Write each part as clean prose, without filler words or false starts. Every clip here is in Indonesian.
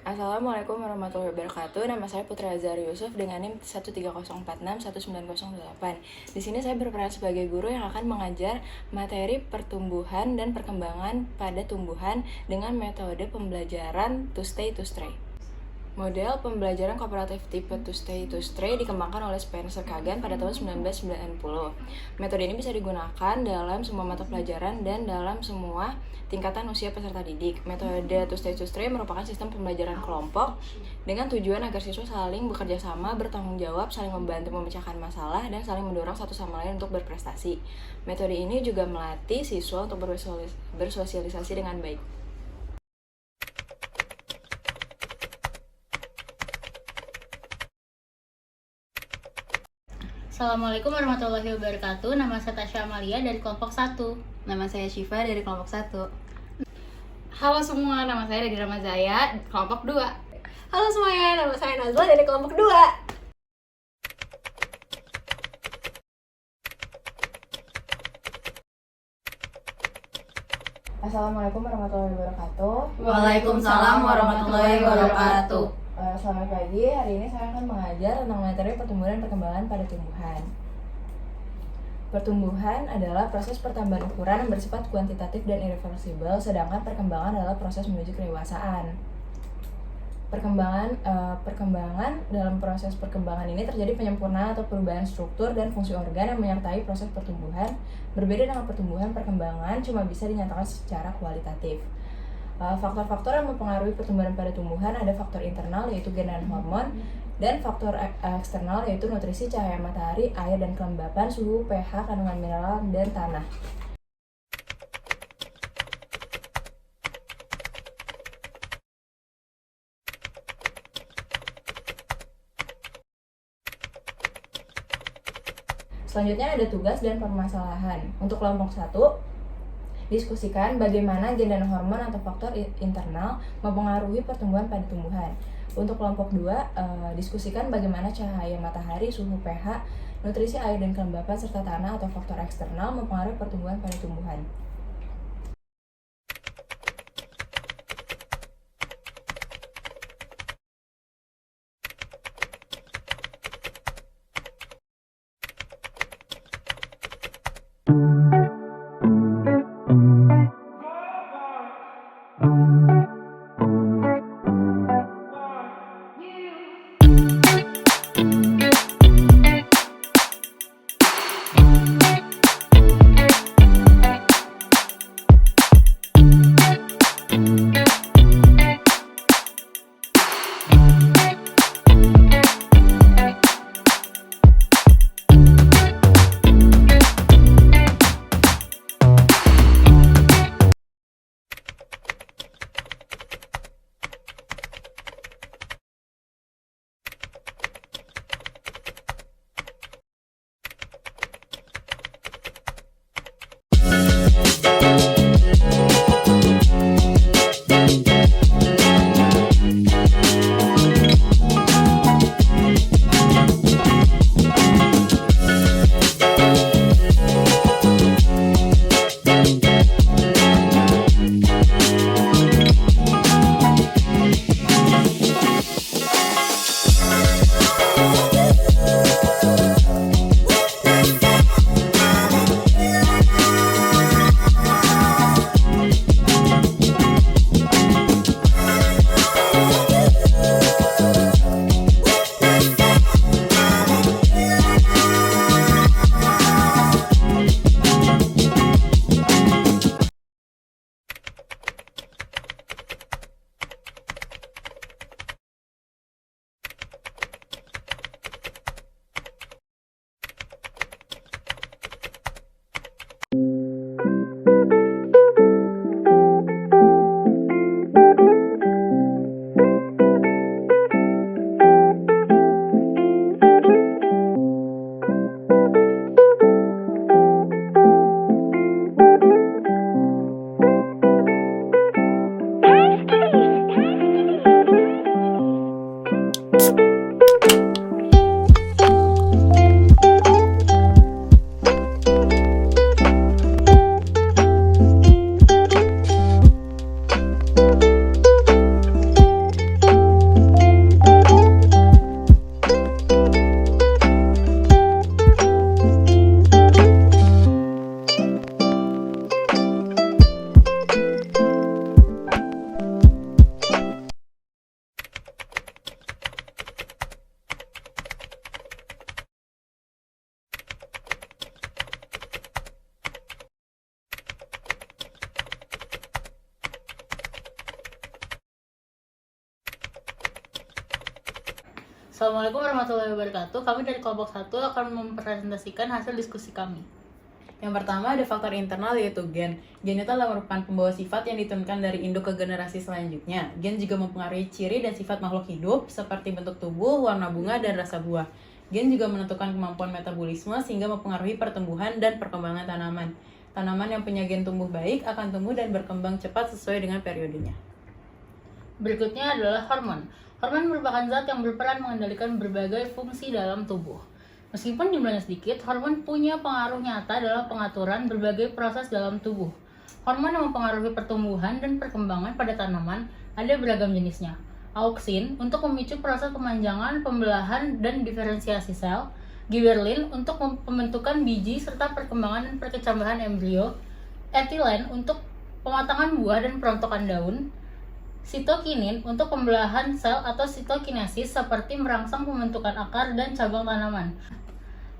Assalamualaikum warahmatullahi wabarakatuh. Nama saya Putra Azhari Yusuf dengan NIM 130461908. Di sini saya berperan sebagai guru yang akan mengajar materi pertumbuhan dan perkembangan pada tumbuhan dengan metode pembelajaran to stay to stray. Model pembelajaran kooperatif tipe to stay to stray dikembangkan oleh Spencer Kagan pada tahun 1990. Metode ini bisa digunakan dalam semua mata pelajaran dan dalam semua tingkatan usia peserta didik. Metode to stay to stray merupakan sistem pembelajaran kelompok dengan tujuan agar siswa saling bekerja sama, bertanggung jawab, saling membantu memecahkan masalah, dan saling mendorong satu sama lain untuk berprestasi. Metode ini juga melatih siswa untuk bersosialisasi dengan baik. Assalamualaikum warahmatullahi wabarakatuh. Nama saya Tasya Amalia dari kelompok 1. Nama saya Syifa dari kelompok 1. Halo semua, nama saya Dedi Ramazaya, kelompok 2. Halo semuanya, nama saya Nazla dari kelompok 2. Assalamualaikum warahmatullahi wabarakatuh. Waalaikumsalam warahmatullahi wabarakatuh. Selamat pagi, hari ini saya akan mengajar tentang materi pertumbuhan dan perkembangan pada tumbuhan. Pertumbuhan adalah proses pertambahan ukuran yang bersifat kuantitatif dan irreversibel, sedangkan perkembangan adalah proses menuju kedewasaan. Perkembangan dalam proses perkembangan ini terjadi penyempurnaan atau perubahan struktur dan fungsi organ yang menyertai proses pertumbuhan. Berbeda dengan pertumbuhan, perkembangan cuma bisa dinyatakan secara kualitatif. Faktor-faktor yang mempengaruhi pertumbuhan pada tumbuhan ada faktor internal yaitu gen dan hormon, dan faktor eksternal yaitu nutrisi, cahaya matahari, air dan kelembapan, suhu, pH, kandungan mineral, dan tanah. Selanjutnya ada tugas dan permasalahan. Untuk kelompok 1, diskusikan bagaimana gen dan hormon atau faktor internal mempengaruhi pertumbuhan pada tumbuhan. Untuk kelompok 2, diskusikan bagaimana cahaya matahari, suhu pH, nutrisi air dan kelembapan, serta tanah atau faktor eksternal mempengaruhi pertumbuhan pada tumbuhan. Assalamualaikum warahmatullahi wabarakatuh. Kami dari kelompok 1 akan mempresentasikan hasil diskusi kami. Yang pertama ada faktor internal yaitu gen. Gen itu adalah merupakan pembawa sifat yang diturunkan dari induk ke generasi selanjutnya. Gen juga mempengaruhi ciri dan sifat makhluk hidup seperti bentuk tubuh, warna bunga, dan rasa buah. Gen juga menentukan kemampuan metabolisme sehingga mempengaruhi pertumbuhan dan perkembangan tanaman. Tanaman yang punya gen tumbuh baik akan tumbuh dan berkembang cepat sesuai dengan periodenya. Berikutnya adalah hormon. Hormon merupakan zat yang berperan mengendalikan berbagai fungsi dalam tubuh. Meskipun jumlahnya sedikit, hormon punya pengaruh nyata dalam pengaturan berbagai proses dalam tubuh. Hormon yang mempengaruhi pertumbuhan dan perkembangan pada tanaman ada beragam jenisnya. Auksin untuk memicu proses pemanjangan, pembelahan, dan diferensiasi sel. Giberlin untuk pembentukan biji serta perkembangan dan perkecambahan embrio. Etilen untuk pematangan buah dan perontokan daun. Sitokinin untuk pembelahan sel atau sitokinesis seperti merangsang pembentukan akar dan cabang tanaman.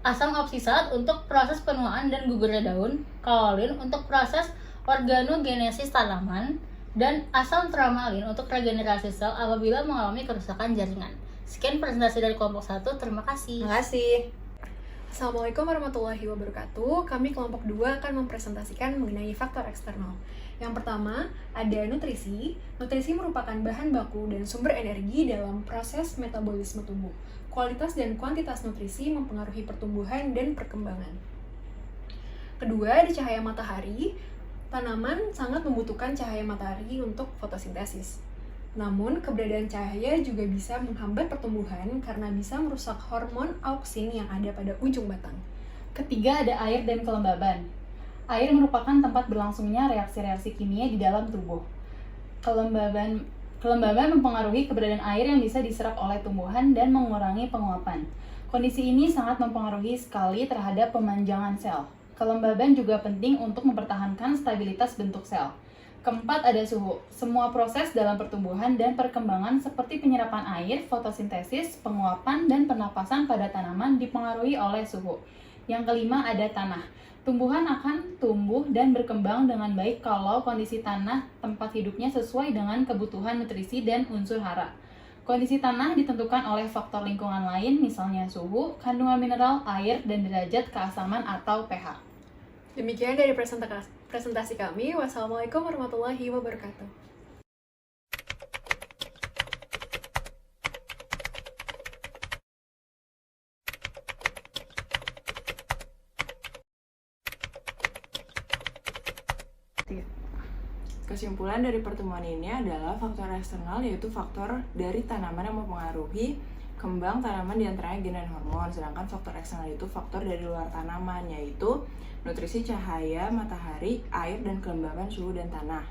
Asam oksisat untuk proses penuaan dan gugurnya daun. Kaolin untuk proses organogenesis tanaman. Dan asam tramalin untuk regenerasi sel apabila mengalami kerusakan jaringan. Sekian presentasi dari kelompok 1, terima kasih. Terima kasih. Assalamualaikum warahmatullahi wabarakatuh. Kami kelompok 2 akan mempresentasikan mengenai faktor eksternal. Yang pertama, ada nutrisi. Nutrisi merupakan bahan baku dan sumber energi dalam proses metabolisme tubuh. Kualitas dan kuantitas nutrisi mempengaruhi pertumbuhan dan perkembangan. Kedua, ada cahaya matahari. Tanaman sangat membutuhkan cahaya matahari untuk fotosintesis. Namun, keberadaan cahaya juga bisa menghambat pertumbuhan karena bisa merusak hormon auksin yang ada pada ujung batang. Ketiga, ada air dan kelembaban. Air merupakan tempat berlangsungnya reaksi-reaksi kimia di dalam tubuh. Kelembaban mempengaruhi keberadaan air yang bisa diserap oleh tumbuhan dan mengurangi penguapan. Kondisi ini sangat mempengaruhi sekali terhadap pemanjangan sel. Kelembaban juga penting untuk mempertahankan stabilitas bentuk sel. Keempat, ada suhu. Semua proses dalam pertumbuhan dan perkembangan seperti penyerapan air, fotosintesis, penguapan, dan pernapasan pada tanaman dipengaruhi oleh suhu. Yang kelima, ada tanah. Tumbuhan akan tumbuh dan berkembang dengan baik kalau kondisi tanah tempat hidupnya sesuai dengan kebutuhan nutrisi dan unsur hara. Kondisi tanah ditentukan oleh faktor lingkungan lain, misalnya suhu, kandungan mineral, air, dan derajat keasaman atau pH. Demikian dari presentasi kami. Wassalamualaikum warahmatullahi wabarakatuh. Kesimpulan dari pertemuan ini adalah faktor eksternal yaitu faktor dari tanaman yang mempengaruhi kembang tanaman diantaranya gen dan hormon, sedangkan faktor eksternal itu faktor dari luar tanaman yaitu nutrisi, cahaya, matahari, air, dan kelembaban, suhu, dan tanah.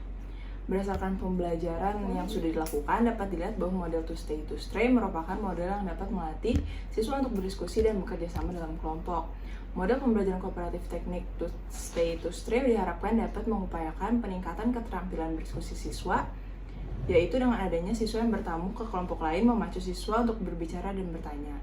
Berdasarkan pembelajaran yang sudah dilakukan, dapat dilihat bahwa model to stay to stray merupakan model yang dapat melatih siswa untuk berdiskusi dan bekerja sama dalam kelompok. Model pembelajaran kooperatif teknik to stay to stray diharapkan dapat mengupayakan peningkatan keterampilan berdiskusi siswa, yaitu dengan adanya siswa yang bertamu ke kelompok lain memacu siswa untuk berbicara dan bertanya.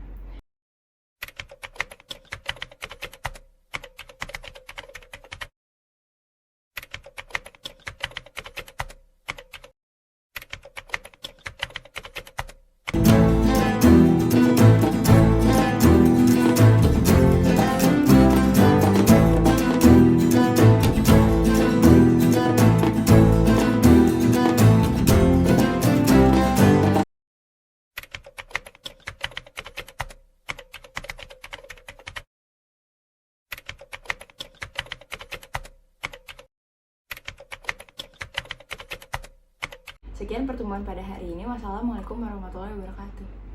Sekian pertemuan pada hari ini. Wassalamualaikum warahmatullahi wabarakatuh.